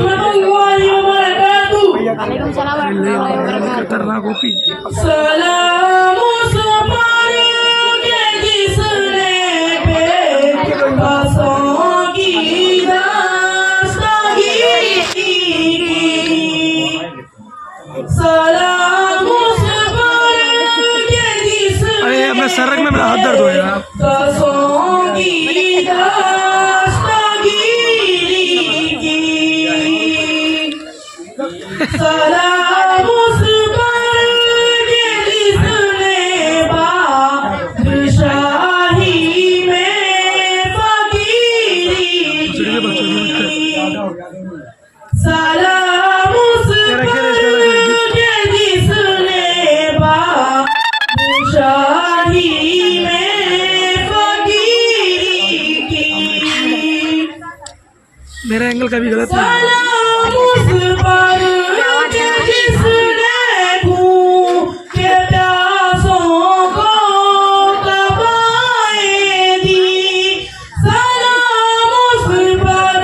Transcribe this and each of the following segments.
warahmatullahi wabarakatuh. Waalaikumsalam warahmatullahi wabarakatuh. खतरनाक OP सलाम उस पर के जिसने बेबसों की दास्तांगीरी की। सलाम उस पर के जिसने अरे अपने सरक में मेरा हाथ दर्द हो गया बेबसों की दास्तांगीरी की। सलाम उस पर के जिसने बादशाही में फकीरी की। सलाम उस पर के जिसने बादशाही में फकीरी की। मेरा एंगल कभी गलत नहीं है। सलाम उस पर के जिसने भूखे प्यासों को कबाएं दी। सलाम उस पर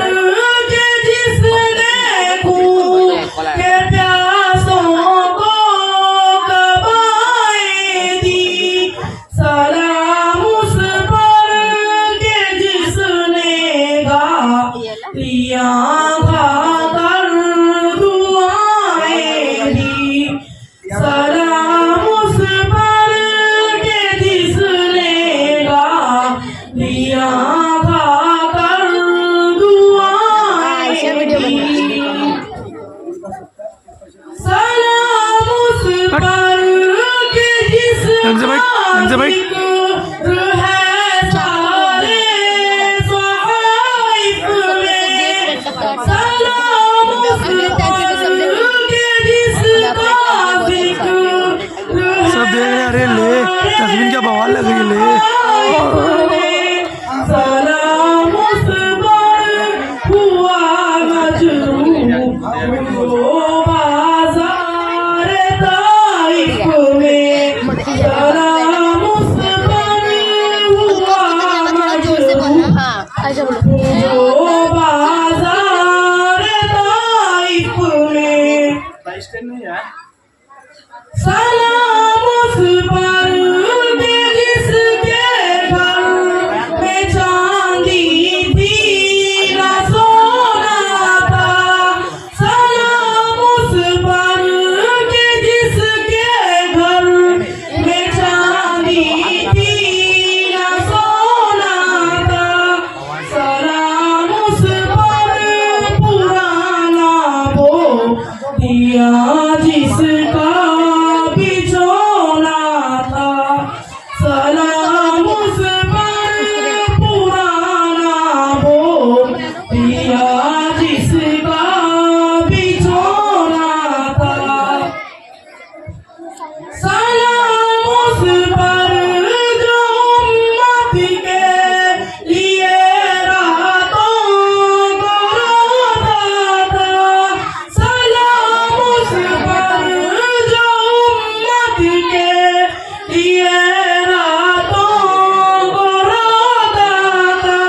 के जिसने भूखे प्यासों को कबाएं दी। सलाम उस पर के जिसने गालियां खाकर दुआएं दी। सलाम उस पर के जिसने गालियां खाकर दुआएं दी। सलाम उस पर के जिसका जिक्र है सारे सहाइफ में। सलाम उस पर के जिसका जिक्र सब देख रहे हैं, अरे ले तस्वीर क्या बवाल लग रही है ले सलाम उस पर हुआ मजरूह बाज़ार ताइफ में। सलाम उस पर हुआ मजरूह हाँ ऐसा बोलो। बाज़ार ताइफ में। सलाम उस पर के जिसके घर में चांदी थी ना सोना था। सलाम उस पर के जिसके घर में चांदी थी ना सोना था। सलाम उस पर पुराना वो दिया जिसका बिछोना था। सलाम उस पर पुराना वो दिया जिसका बिछोना था। सलाम उस पर जो उम्मत के लिए रातों को रोता था। सलाम उस पर जो उम्मत के लिए रातों को रोता था।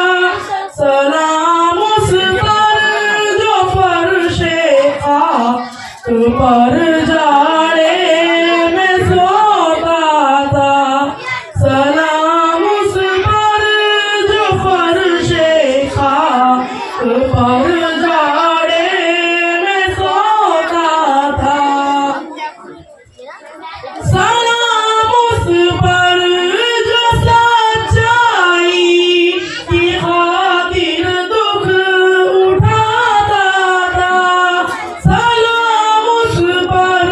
सलाम उस पर जो फर्शे खाक पर जाड़े में सोता था। सलाम उस पर जो फर्शे खाक पर जाड़े में सोता था। सलाम उस पर जो सच्चाई की खातिर दुख उठाता था। सलाम उस पर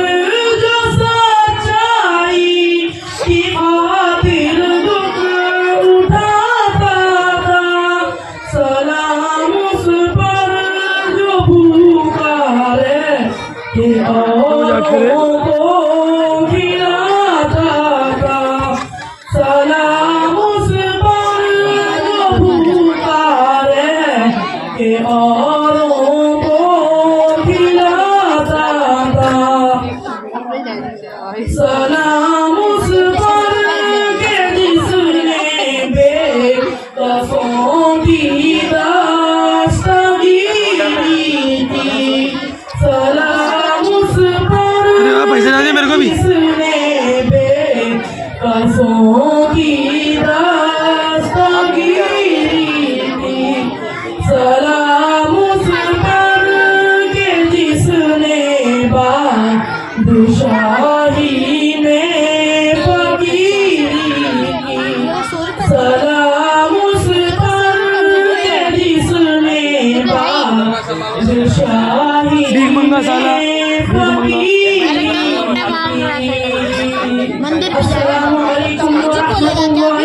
जो सच्चाई की खातिर दुख उठाता था। सलाम उस पर जो भूखा रहे कि औरों को खिलाता था। सलाम उस पर जो भूखा रहे कि औरों को खिलाता था। सलाम उस पर के जिसने बेकसों की दास्तांगीरी की। शाही में फकीरी की सलाम उस पर के जिसने बादशाही भीख मंगा साला, में भीख मंगा। फकीरी मंदिर पे अस्सलाम वालेकुम व रहमतुल्लाह